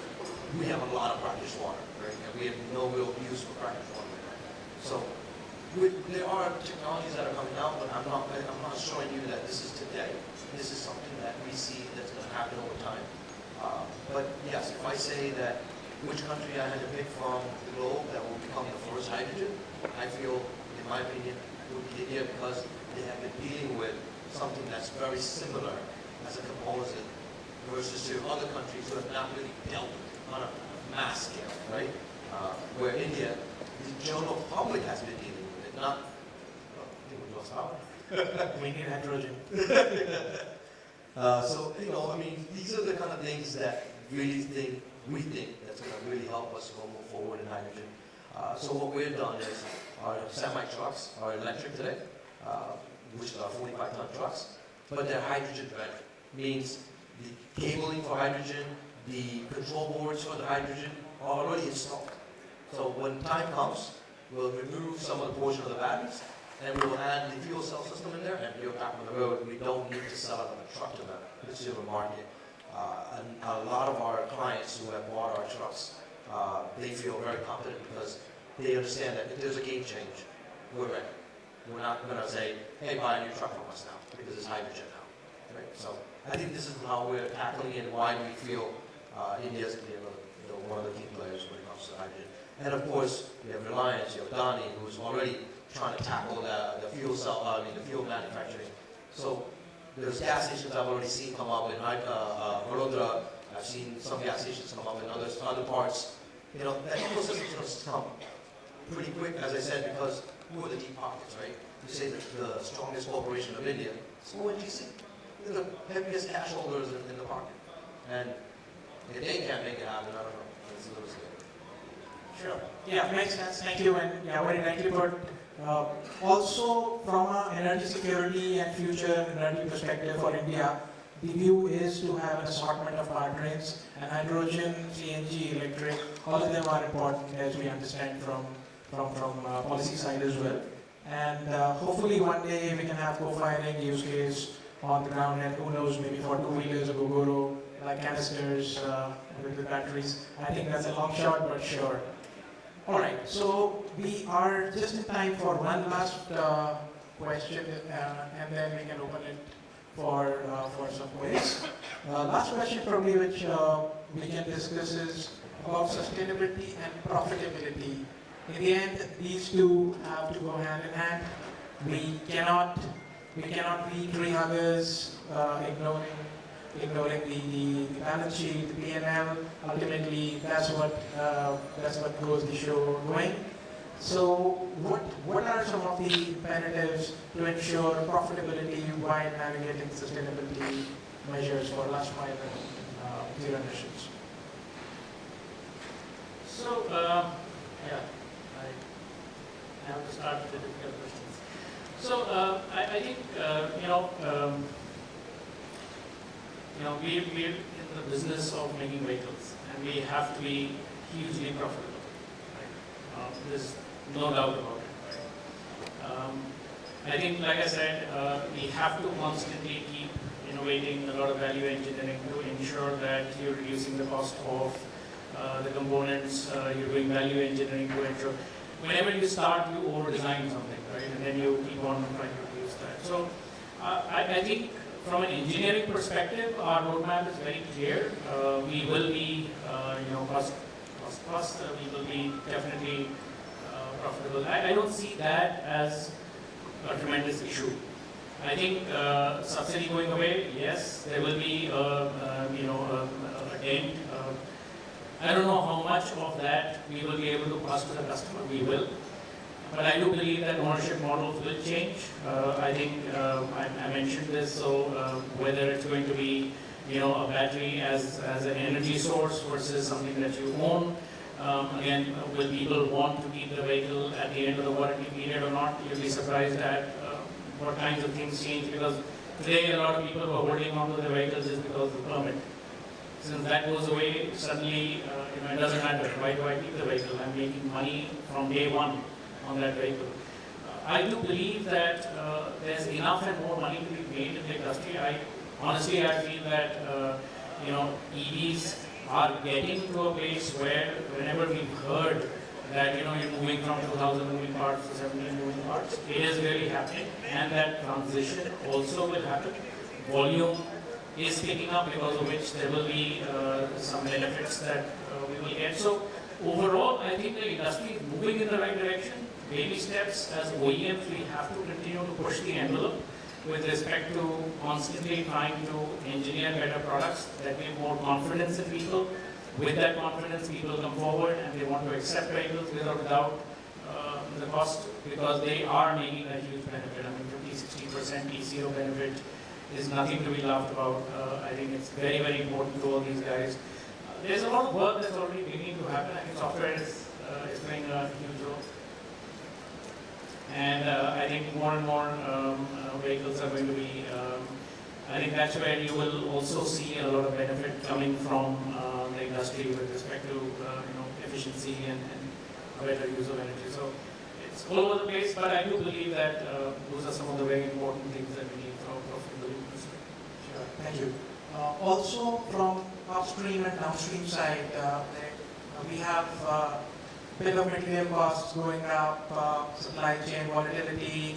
we have a lot of brackish water, right? And we have no real use for brackish water. So there are technologies that are coming out, but I'm not showing you that this is today. This is something that we see that's going to happen over time. But yes, if I say that which country I had to pick from the globe that will become the first hydrogen, I feel, in my opinion, it would be India because they have been dealing with something that's very similar as a composite versus to other countries who have not really dealt on a mass scale, right? Where India, the general public has been dealing with it, not, We need hydrogen. So, these are the kind of things that we think that's going to really help us go move forward in hydrogen. So what we've done is our semi-trucks are electric today, which are 45-ton trucks, but they're hydrogen ready. Means the cabling for hydrogen, the control boards for the hydrogen are already installed. So when time comes, we'll remove some of the portion of the batteries, and we will add the fuel cell system in there, and you're back on the road. We don't need to sell it on a truck to the consumer market. And a lot of our clients who have bought our trucks, they feel very confident because they understand that if there's a game change, we're ready. We're not going to say, hey, buy a new truck from us now because it's hydrogen now. Right? So I think this is how we're tackling it and why we feel India is going to be one of the key players when it comes to hydrogen. And of course, we have Reliance, you have Dani, who's already trying to tackle the fuel cell, the fuel manufacturing. So there's gas stations I've already seen come up in Vadodara. I've seen some gas stations come up in other parts. That ecosystem is going to come pretty quick, as I said, because we're the deep pockets, right? You say that the strongest corporation of India, it's ONGC. They're the heaviest cash holders in the market. And if they can't make it happen, I don't know. It's a little scary. Sure. Yeah, makes sense. Thank you. And yeah, very rightly put. Also, from an energy security and future energy perspective for India, the view is to have an assortment of powertrains, and hydrogen, CNG, electric, all of them are important as we understand from policy side as well. And hopefully one day we can have co-firing use case on the ground, and who knows, maybe for two-wheelers or Gogoro, like canisters with the batteries. I think that's a long shot, but sure. All right, so we are just in time for one last question, and then we can open it for some quiz. Last question probably which we can discuss is about sustainability and profitability. In the end, these two have to go hand in hand. We cannot be tree huggers, ignoring the balance sheet, the P&L. Ultimately, that's what goes the show going. So, what are some of the imperatives to ensure profitability while navigating sustainability measures for last mile and zero emissions? So, I have to start with the difficult questions. So, I think, we're in the business of making vehicles, and we have to be hugely profitable. Right? There's no doubt about it. I think, like I said, we have to constantly keep innovating a lot of value engineering to ensure that you're reducing the cost of the components, you're doing value engineering to ensure whenever you start, you over-design something, right? And then you keep on trying to reduce that. So I think from an engineering perspective, our roadmap is very clear. We will be, cost, we will be definitely profitable. I don't see that as a tremendous issue. I think subsidy going away, yes, there will be a dent. I don't know how much of that we will be able to pass to the customer. We will, but I do believe that ownership models will change. I think I mentioned this. So whether it's going to be a battery as an energy source versus something that you own. Again, will people want to keep the vehicle at the end of the warranty period or not? You'll be surprised at what kinds of things change, because today a lot of people who are holding on to their vehicles just because of the permit. Since that goes away, suddenly it doesn't matter. Why do I keep the vehicle? I'm making money from day one on that vehicle. I do believe that there's enough and more money to be made in the industry. Honestly, I feel that EVs are getting to a place where whenever we've heard that you're moving from 2,000 moving parts to 17 moving parts, it is really happening, and that transition also will happen. Volume is picking up, because of which there will be some benefits that we will get. So overall, I think the industry is moving in the right direction. Baby steps as OEMs, we have to continue to push the envelope with respect to constantly trying to engineer better products that give more confidence in people. With that confidence, people come forward and they want to accept vehicles without doubt the cost, because they are making a huge benefit. I mean, 50-60% TCO benefit is nothing to be laughed about. I think it's very, very important to all these guys. There's a lot of work that's already beginning to happen. I think software is playing a huge role. And I think more and more vehicles are going to be, I think that's where you will also see a lot of benefit coming from the industry with respect to efficiency and better use of energy. So it's all over the place, but I do believe that those are some of the very important things that we need for profitability. Sure, thank you. Also from upstream and downstream side, we have bill of material costs going up, supply chain volatility,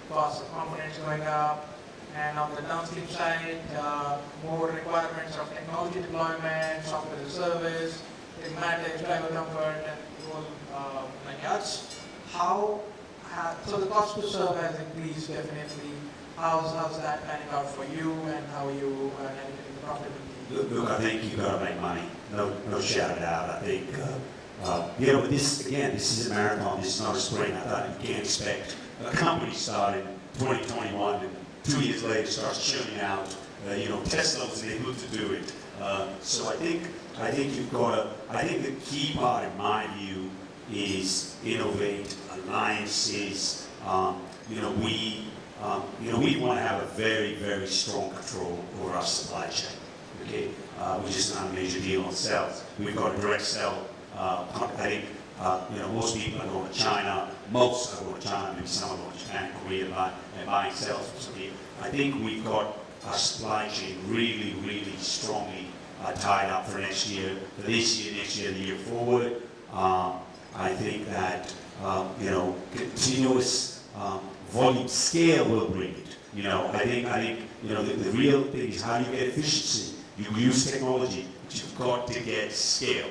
cost of components going up, and on the downstream side, more requirements of technology deployment, software as a service, telematics, driver comfort, and whole many others. So the cost to serve has increased definitely. How's that panning out for you, and how are you navigating the profitability? Look, I think you've got to make money. No shout it out. I think, this is a marathon. This is not a sprint. I thought you can't expect a company started in 2021 and 2 years later starts churning out, Tesla was able to do it. So I think you've got to, I think the key part in my view is innovate, alliances. We want to have a very, very strong control over our supply chain. Okay, which is not a major deal on sales. We've got a direct sell. I think most people are going to China. Most are going to China. Maybe some are going to Japan, Korea, and buying sales from here. I think we've got our supply chain really, really strongly tied up for next year, for this year, next year, the year forward. I think that continuous volume scale will bring it. I think the real thing is how do you get efficiency? You use technology, but you've got to get scale.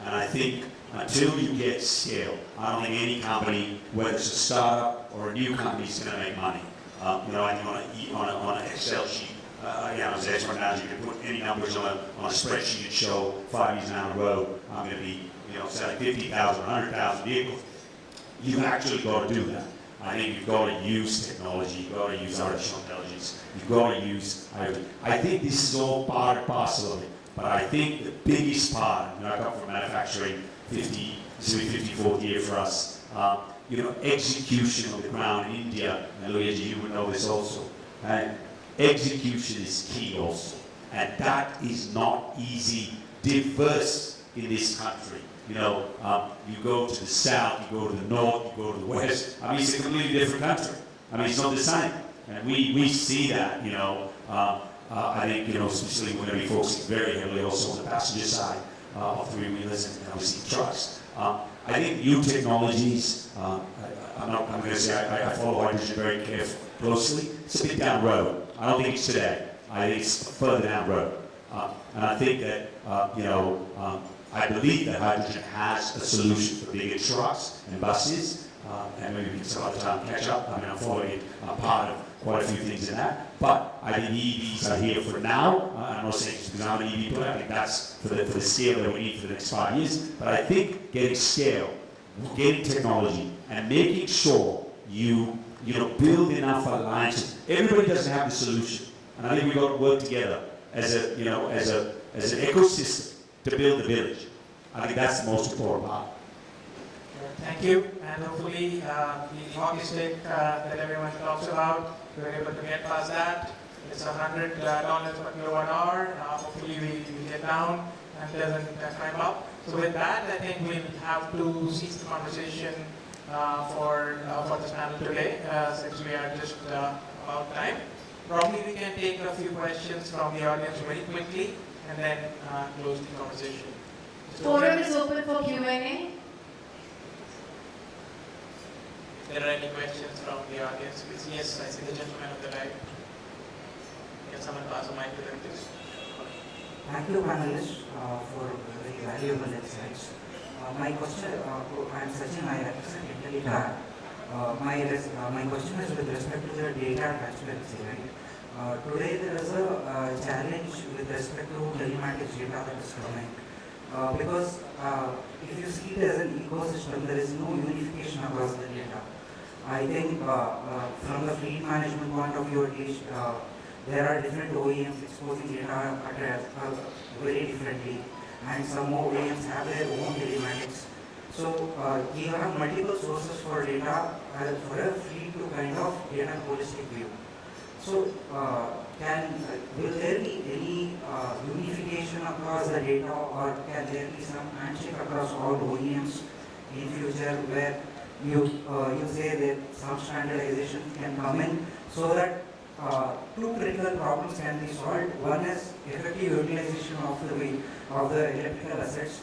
And I think until you get scale, I don't think any company, whether it's a startup or a new company, is going to make money. I think on an Excel sheet, as right now, you can put any numbers on a spreadsheet and show 5 years down the road, I'm going to be selling 50,000, 100,000 vehicles. You've actually got to do that. I think you've got to use technology, you've got to use artificial intelligence, you've got to use everything. I think this is all part and parcel of it, but I think the biggest part, I come from manufacturing, this will be 54th year for us, execution on the ground in India, and Luigi, you would know this also, execution is key also, and that is not easy. Diverse in this country. You know, you go to the south, you go to the north, you go to the west. I mean, it's a completely different country. I mean, it's not the same. And we see that, you know. I think, you know, especially we're going to be focusing very heavily also on the passenger side of three-wheelers and obviously trucks. I think new technologies, I'm going to say I follow hydrogen very closely. It's a bit down the road. I don't think it's today. I think it's further down the road. And I think that, you know, I believe that hydrogen has a solution for bigger trucks and buses, and maybe we can some other time catch up. I mean, I'm following it, part of quite a few things in that. But I think EVs are here for now. I'm not saying just because I'm an EV player, I think that's for the scale that we need for the next 5 years. But I think getting scale, getting technology, and making sure you build enough alliances. Everybody doesn't have the solution, and I think we've got to work together as an ecosystem to build the village. I think that's the most important part. Thank you, and hopefully the hockey stick that everyone talks about, we're able to get past that. It's $100 per kilowatt hour. Hopefully we get down and doesn't climb up. So with that, I think we'll have to cease the conversation for this panel today, since we are just about time. Probably we can take a few questions from the audience very quickly and then close the conversation. Forum is open for Q&A. If there are any questions from the audience, please. Yes, I see the gentleman on the right. Can someone pass a mic to them, please? Thank you, panelists, for very valuable insights. My question, I'm Sachin, I represent Intellitar. My question is with respect to the data transparency, right? Today there is a challenge with respect to telematics data that is coming. Because if you see it as an ecosystem, there is no unification across the data. I think from the fleet management point of view, at least, there are different OEMs exposing data very differently, and some OEMs have their own telematics. So you have multiple sources for data for a fleet to kind of get a holistic view. So will there be any unification across the data, or can there be some handshake across all OEMs in future where you say that some standardization can come in so that two critical problems can be solved? One is effective utilization of the electrical assets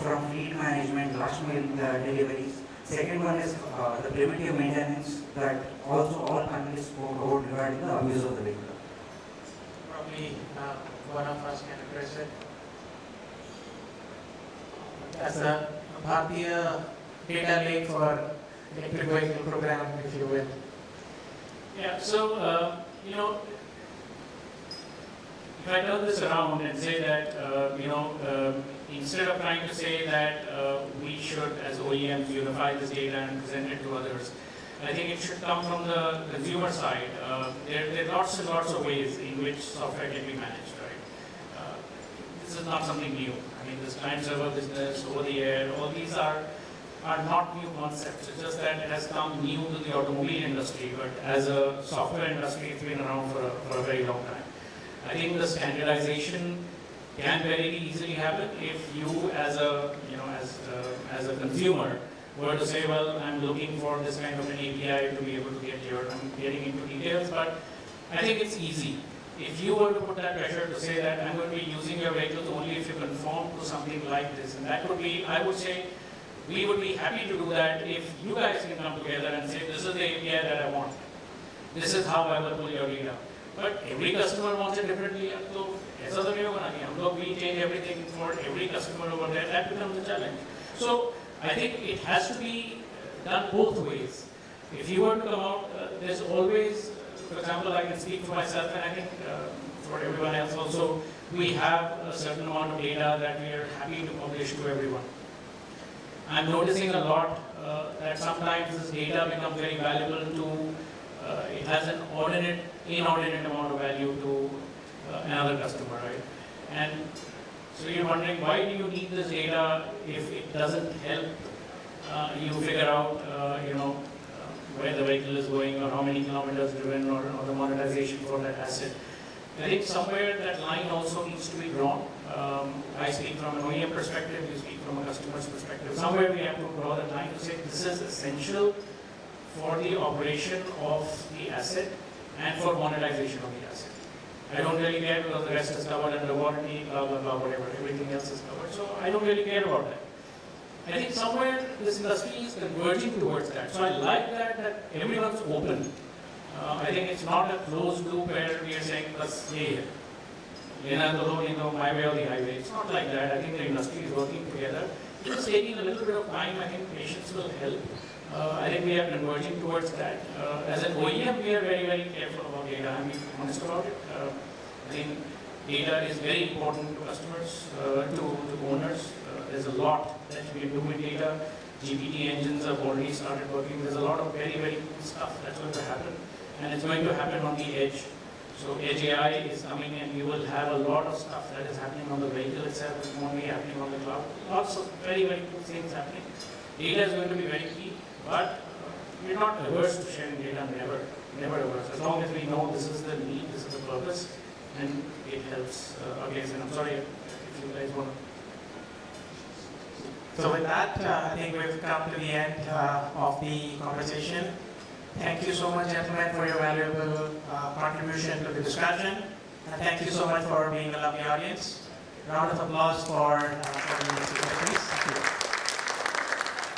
from fleet management, last mile deliveries. Second one is the preventive maintenance that also all panelists spoke about regarding the abuse of the vehicle. Probably one of us can address it. That's a Bharatiya data lake for electric vehicle program, if you will. Yeah, so, if I turn this around and say that, instead of trying to say that we should, as OEMs, unify this data and present it to others, I think it should come from the consumer side. There are lots and lots of ways in which software can be managed, right? This is not something new. I mean, this client-server business, over-the-air, all these are not new concepts. It's just that it has come new to the automobile industry, but as a software industry, it's been around for a very long time. I think the standardization can very easily happen if you, as a consumer, were to say, well, I'm looking for this kind of an API to be able to get here. I'm getting into details, but I think it's easy. If you were to put that pressure to say that I'm going to be using your vehicles only if you conform to something like this, and that would be, I would say, we would be happy to do that if you guys can come together and say, this is the API that I want. This is how I will pull your data. But every customer wants it differently. So, ऐसा तो नहीं होगा ना कि हम लोग we change everything for every customer over there. That becomes a challenge. So I think it has to be done both ways. If you were to come out, there's always, for example, I can speak for myself, and I think for everyone else also, we have a certain amount of data that we are happy to publish to everyone. I'm noticing a lot that sometimes this data becomes very valuable to, it has an inordinate amount of value to another customer, right? And so you're wondering, why do you need this data if it doesn't help you figure out, where the vehicle is going or how many kilometers driven or the monetization for that asset? I think somewhere that line also needs to be drawn, I speak from an OEM perspective, you speak from a customer's perspective. Somewhere we have to draw the line to say this is essential for the operation of the asset and for monetization of the asset. I don't really care because the rest is covered under warranty, blah, blah, blah, whatever, everything else is covered. So I don't really care about that. I think somewhere this industry is converging towards that. So I like that everyone's open. I think it's not a closed loop where we are saying, let's stay here. My way or the highway. It's not like that. I think the industry is working together. It's taking a little bit of time. I think patience will help. I think we are converging towards that. As an OEM, we are very, very careful about data. I'm being honest about it. I think data is very important to customers, to owners. There's a lot that you can do with data. GPT engines have already started working. There's a lot of very, very cool stuff that's going to happen. And it's going to happen on the edge. So edge AI is coming and you will have a lot of stuff that is happening on the vehicle itself. It won't be happening on the cloud. Lots of very, very cool things happening. Data is going to be very key. But we're not averse to sharing data, never averse. As long as we know this is the need, this is the purpose, and it helps. And I'm sorry if you guys want to. So with that, I think we've come to the end of the conversation. Thank you so much, gentlemen, for your valuable contribution to the discussion. And thank you so much for being a lovely audience. Round of applause for the